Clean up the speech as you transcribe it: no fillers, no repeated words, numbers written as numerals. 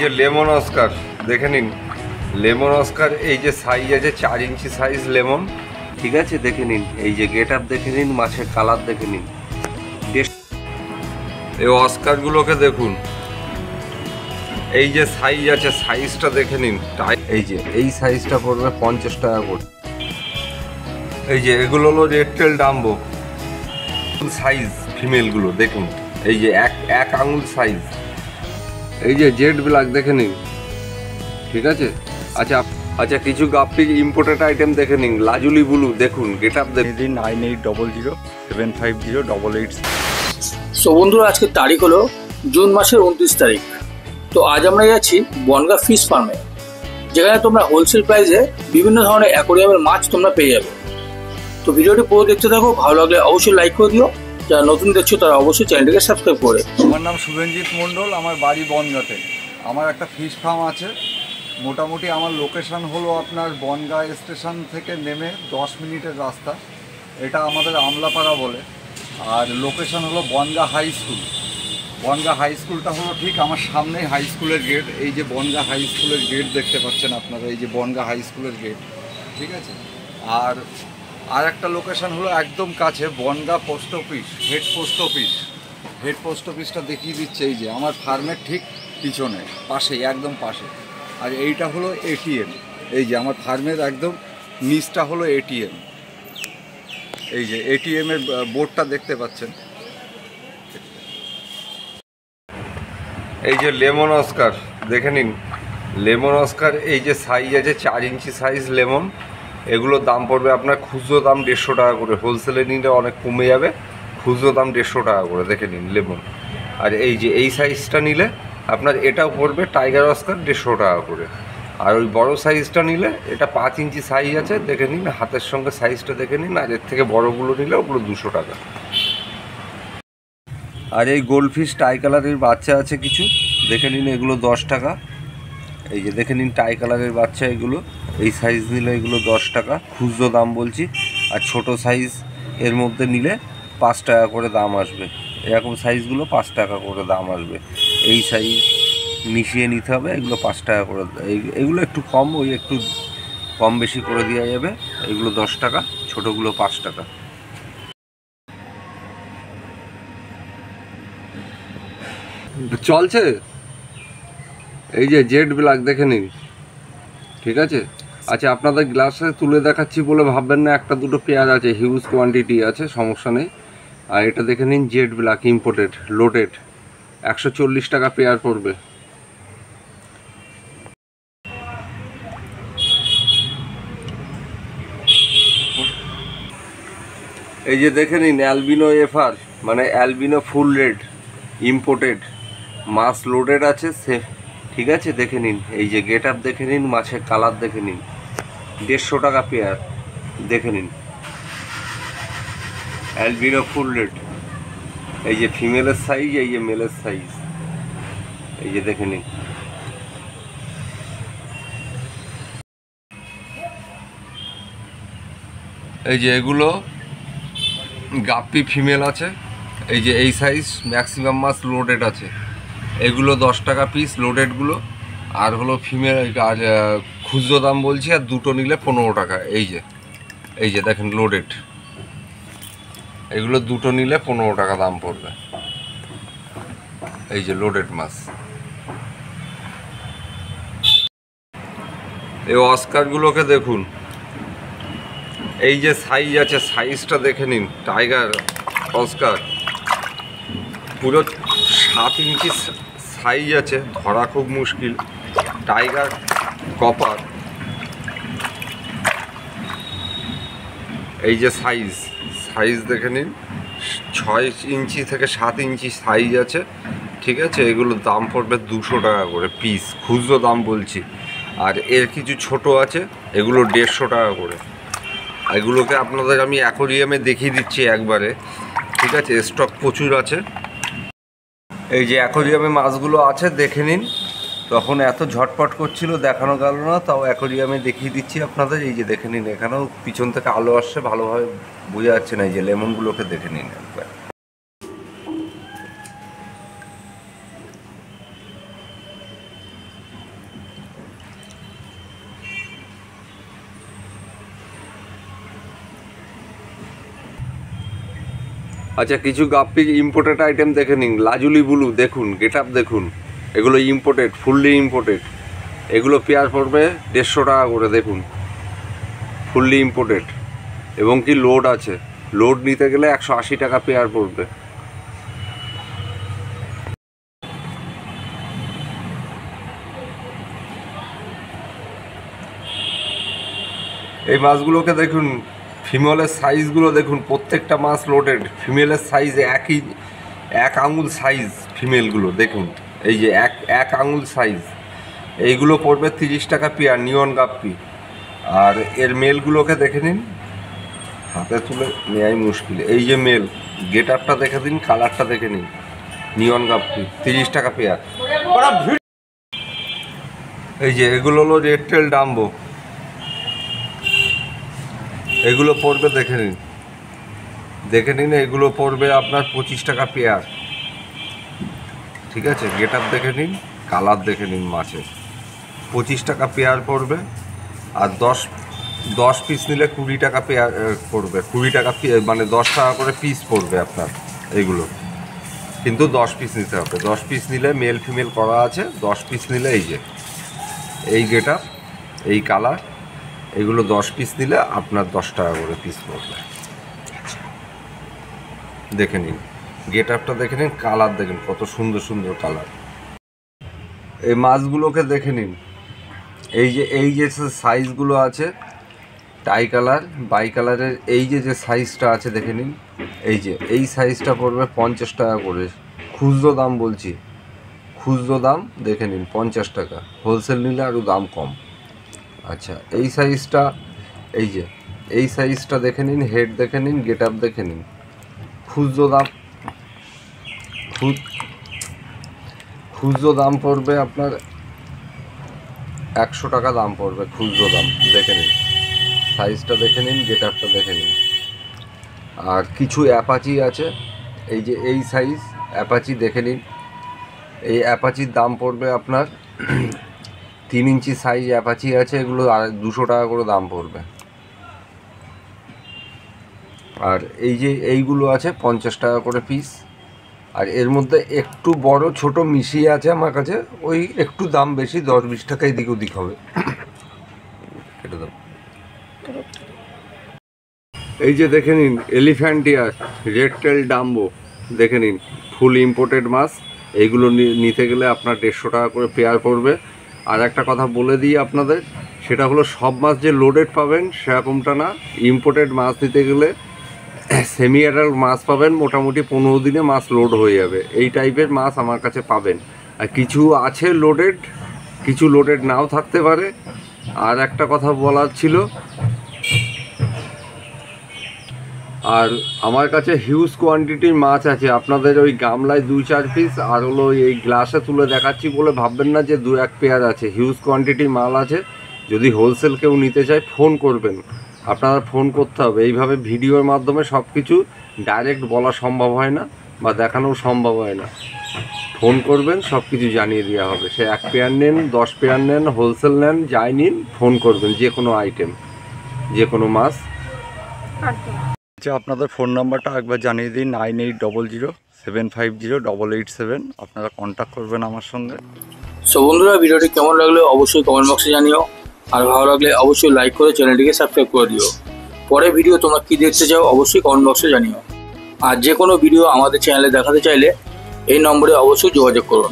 যে lemon Oscar দেখে নিন। লেমন অস্কার এই যে সাইজ আছে 4 ইঞ্চি সাইজ লেমন, ঠিক আছে দেখে নিন। এই যে গেট আপ দেখে নিন, মাছের কালার দেখে নিন। এই অস্কারগুলোকে দেখুন, এই যে সাইজ আছে সাইজটা দেখে নিন। এই যে এই সাইজটা পড়বে 50 টাকা করে। এই যে এগুলো হলো রেড টেল ডাম্বো সাইজ, ফিমেলগুলো দেখুন। এই যে এক আঙুল সাইজ। এই যে জেড ব্ল্যাক দেখে নিন, ঠিক আছে। আচ্ছা কিছু গাপ্পি ইম্পোর্টেড আইটেম দেখে নিন। লাজুলি ব্লু দেখুন, গেট আপ দেখুন। 9800075088। সো বন্ধুরা, আজকের তারিখ হলো জুন মাসের 29 তারিখ। তো আজ আমরা যাচ্ছি বনগা ফিশ ফার্মে, যেখানে তোমরা হোলসেল প্রাইসে বিভিন্ন ধরনের অ্যাকোরিয়ামের মাছ তোমরা পেয়ে যাবে। তো ভিডিওটি পুরো দেখতে থাকো, ভালো লাগলে অবশ্যই লাইক করে দিও। যারা নতুন দেখছো তারা অবশ্যই চ্যানেলটিকে সাবস্ক্রাইব করে। আমার নাম শুভেঞ্জিত মণ্ডল, আমার বাড়ি বনগাঁতে। আমার একটা ফিশ ফার্ম আছে। মোটামুটি আমার লোকেশান হলো আপনার বনগাঁ স্টেশন থেকে নেমে 10 মিনিটের রাস্তা। এটা আমাদের আমলাপাড়া বলে। আর লোকেশান হলো Bongaon high school. Bongaon high স্কুলটা হলো ঠিক আমার সামনেই হাই স্কুলের গেট। এই যে বনগাঁ হাই স্কুলের গেট দেখতে পাচ্ছেন আপনারা, এই যে বনগাঁ হাই স্কুলের গেট, ঠিক আছে। আর একটা লোকেশান হলো একদম কাছে Bongaon post office, head post অফিসটা দেখিয়ে দিচ্ছে। এই যে আমার ফার্মের ঠিক পিছনে, পাশেই, একদম পাশে। আর এইটা হলো এটিএম। এই যে আমার ফার্মের একদম নিচটা হলো এটিএম। এই যে এটিএমের বোর্ডটা দেখতে পাচ্ছেন। এই যে লেমন অস্কার দেখে নিন। লেমন অস্কার এই যে সাইজ আছে 4 ইঞ্চি সাইজ লেমন। এগুলোর দাম পড়বে আপনার খুচরো দাম 150 টাকা করে। হোলসেলে নিলে অনেক কমে যাবে। খুচরো দাম 150 টাকা করে দেখে নিন লেমন। আর এই যে এই সাইজটা নিলে আপনার এটাও পড়বে টাইগার অস্কার 150 টাকা করে। আর ওই বড় সাইজটা নিলে এটা 5 ইঞ্চি সাইজ আছে দেখে নিন, হাতের সঙ্গে সাইজটা দেখে নিন। আর এর থেকে বড়গুলো নিলে ওগুলো 200 টাকা। আর এই গোল্ডফিশ টাই কালারের বাচ্চা আছে কিছু, দেখে নিন, এগুলো 10 টাকা। এই যে দেখে নিন টাই কালারের বাচ্চা, এগুলো এই সাইজ নিলে এগুলো 10 টাকা খুচরো দাম বলছি। আর ছোট সাইজ এর মধ্যে নিলে 5 টাকা করে দাম আসবে। এরকম সাইজগুলো 5 টাকা করে দাম আসবে। এই সাইজ মিশিয়ে নিতে হবে, এগুলো 5 টাকা করে। এগুলো একটু কম, ওই একটু কম বেশি করে দেওয়া যাবে। এগুলো 10 টাকা, ছোটোগুলো 5 টাকা। চলছে। এই যে জেড ব্ল্যাক দেখে নিন, ঠিক আছে। আচ্ছা আপনাদের গ্লাসে তুলে দেখাচ্ছি বলে ভাববেন না, একটা দুটো পেয়ার আছে, হিউজ কোয়ান্টিটি আছে, সমস্যা নেই। আর এটা দেখে নিন জেড ব্ল্যাক ইম্পোর্টেড লোডেড, 140 টাকা পেয়ার পড়বে। এই যে দেখে নিন অ্যালবিনো এফআর, মানে অ্যালবিনো ফুল রেড ইম্পোর্টেড মাছ লোডেড আছে সে, ঠিক আছে দেখে নিন। এই যে গেট আপ দেখে নিন, মাছের কালার দেখে নিন, 150 টাকা পেয়ার দেখে নিন। অ্যালবিনো ফুল রেড, এই যে ফিমেলের সাইজ, এই যে মেলের সাইজ, এই যে দেখে নিন। এই যে এগুলো গাপ্পি ফিমেল আছে, এই যে এই সাইজ, ম্যাক্সিমাম মাছ লোডেড আছে। এগুলো 10 টাকা পিস লোডেডগুলো। আর হলো ফিমেল, আর খুচরো দাম বলছি, আর দুটো নিলে 15 টাকা। এই যে দেখেন লোডেড, এগুলো দুটো নিলে 15 টাকা দাম পড়বে। এই যে লোডেড মাছ। এই অস্কারগুলোকে দেখুন, এই যে সাইজ আছে সাইজটা দেখে নিন। টাইগার অস্কার পুরো 7 ইঞ্চি সাইজ আছে, ধরা খুব মুশকিল। টাইগার কপার, এই যে সাইজ দেখে নিন, 6 ইঞ্চি থেকে 7 ইঞ্চি সাইজ আছে, ঠিক আছে। এগুলোর দাম পড়বে 200 টাকা করে পিস, খুচরো দাম বলছি। আর এর কিছু ছোট আছে, এগুলো 150 টাকা করে। এগুলোকে আপনাদের আমি অ্যাকোরিয়ামে দেখিয়ে দিচ্ছি একবারে, ঠিক আছে। স্টক প্রচুর আছে। এই যে অ্যাকোরিয়ামে মাছগুলো আছে দেখে নিন। তখন এত ঝটপট করছিল, দেখানো গেল না, তাও অ্যাকোরিয়ামে দেখিয়ে দিচ্ছি আপনাদের। এই যে দেখে নিন, এখানেও পিছন থেকে আলো আসছে, ভালোভাবে বোঝা যাচ্ছে না। এই যে লেমনগুলোকে দেখে নিন একবার। আচ্ছা, কিছু গাপ্পি ইম্পোর্টেড আইটেম দেখে নিন। লাজুলি ব্লু দেখুন, গেট আপ দেখুন, এগুলো ইম্পোর্টেড, ফুললি ইম্পোর্টেড। এগুলো পেয়ার পড়বে 150 টাকা করে। দেখুন, ফুললি ইম্পোর্টেড এবং কি লোড আছে। লোড নিতে গেলে 180 টাকা পেয়ার পড়বে। এই মাছগুলোকে দেখুন, ফিমেলের সাইজগুলো দেখুন, প্রত্যেকটা মাছ লোডেড। ফিমেলের সাইজ এক আঙুল সাইজ ফিমেলগুলো দেখুন, এই যে এক আঙুল সাইজ। এইগুলো পড়বে 30 টাকা পেয়ার, নিয়ন গাপ্পি। আর এর মেলগুলোকে দেখে নিন, হাতে তুলে নেওয়াই মুশকিল। এই যে মেল, গেট আপটা দেখে দিন, কালারটা দেখে নিন, নিয়ন গাপ্পি, 30 টাকা পেয়ার। এই যে এগুলো হলো রেড টেল ডাম্বো, এগুলো পড়বে দেখে নিন, এগুলো পড়বে আপনার 25 টাকা পেয়ার। ঠিক আছে, গেট আপ দেখে নিন, কালার দেখে নিন মাছের। 25 টাকা পেয়ার পড়বে। আর 10 পিস নিলে 20 টাকা পেয়ার পড়বে। 20 টাকা মানে 10 টাকা করে পিস পড়বে আপনার। এইগুলো কিন্তু 10 পিস নিতে হবে। 10 পিস নিলে মেল ফিমেল করা আছে। 10 পিস নিলে এই যে এই গেট আপ, এই কালার, এগুলো 10 পিস নিলে আপনার 10 টাকা করে পিস পড়বে। দেখে নিন, গেট আপটা দেখে নিন, কালার দেখেন, কত সুন্দর সুন্দর কালার। এই মাছগুলোকে দেখে নিন, এই যে সাইজগুলো আছে, টাই কালার, বাই কালারের এই যে সাইজটা আছে দেখে নিন। এই সাইজটা পড়বে 50 টাকা করে। খুচরো দাম বলছি, খুচরো দাম দেখে নিন 50 টাকা। হোলসেল নিলে আরও দাম কম। আচ্ছা, এই সাইজটা দেখে নিন, হেড দেখে নিন, গেট আপ দেখে নিন। খুচরো দাম পড়বে আপনার 100 টাকা দাম পড়বে, খুচরো দাম। দেখে নিন, সাইজটা দেখে নিন, গেট আপটা দেখে নিন। আর কিছু অ্যাপাচি আছে, এই সাইজ অ্যাপাচি দেখে নিন। এই অ্যাপাচির দাম পড়বে আপনার 3 ইঞ্চি সাইজ অ্যাপাচি আছে, এগুলো 200 টাকা করে দাম পড়বে। আর এইগুলো আছে 50 টাকা করে পিস। আর এর মধ্যে একটু বড় ছোট মিশিয়ে আছে আমার কাছে, ওই একটু দাম বেশি, 10-20 টাকা এদিক ওদিক হবে। কেটে দাও। এই যে দেখে নিন, এলিফ্যান্টিয়ার রেড টেল ডাম্বো দেখে নিন, ফুল ইম্পোর্টেড মাছ। এইগুলো নিতে গেলে আপনার 150 টাকা করে পেয়ার পড়বে। আর একটা কথা বলে দিই আপনাদের, সেটা হলো সব মাছ যে লোডেড পাবেন সেরকমটা না। ইম্পোর্টেড মাছ নিতে গেলে সেমি অ্যাডাল্ট মাছ পাবেন, মোটামুটি 15 দিনে মাছ লোড হয়ে যাবে। এই টাইপের মাছ আমার কাছে পাবেন। আর কিছু আছে লোডেড, কিছু লোডেড নাও থাকতে পারে। আর একটা কথা বলার ছিল, আর আমার কাছে হিউজ কোয়ান্টিটির মাছ আছে। আপনাদের ওই গামলায় 2-4 পিস, আর হলো এই গ্লাসে তুলে দেখাচ্ছি বলে ভাববেন না যে 2-1 পেয়ার আছে। হিউজ কোয়ান্টিটির মাল আছে। যদি হোলসেল কেউ নিতে চায় ফোন করবেন, আপনারা ফোন করতে হবে। এইভাবে ভিডিওর মাধ্যমে সব কিছু ডাইরেক্ট বলা সম্ভব হয় না বা দেখানোও সম্ভব হয় না। ফোন করবেন, সব কিছু জানিয়ে দেওয়া হবে। সে 1 পেয়ার নেন, 10 পেয়ার নেন, হোলসেল নেন, যাই নিন, ফোন করবেন। যে কোনো আইটেম, যে কোনো মাছ। আচ্ছা, আপনাদের ফোন নাম্বারটা একবার জানিয়ে দিন। 9800750887। আপনারা কন্ট্যাক্ট করবেন আমার সঙ্গে। সো বন্ধুরা, ভিডিওটি কেমন লাগলো অবশ্যই কমেন্ট বক্সে জানিও। আর ভালো লাগলে অবশ্যই লাইক করে চ্যানেলটিকে সাবস্ক্রাইব করে দিও। পরের ভিডিও তোমরা কী দেখতে চাও অবশ্যই কমেন্ট বক্সে জানিও। আর যে কোনো ভিডিও আমাদের চ্যানেলে দেখাতে চাইলে এই নম্বরে অবশ্যই যোগাযোগ করুন।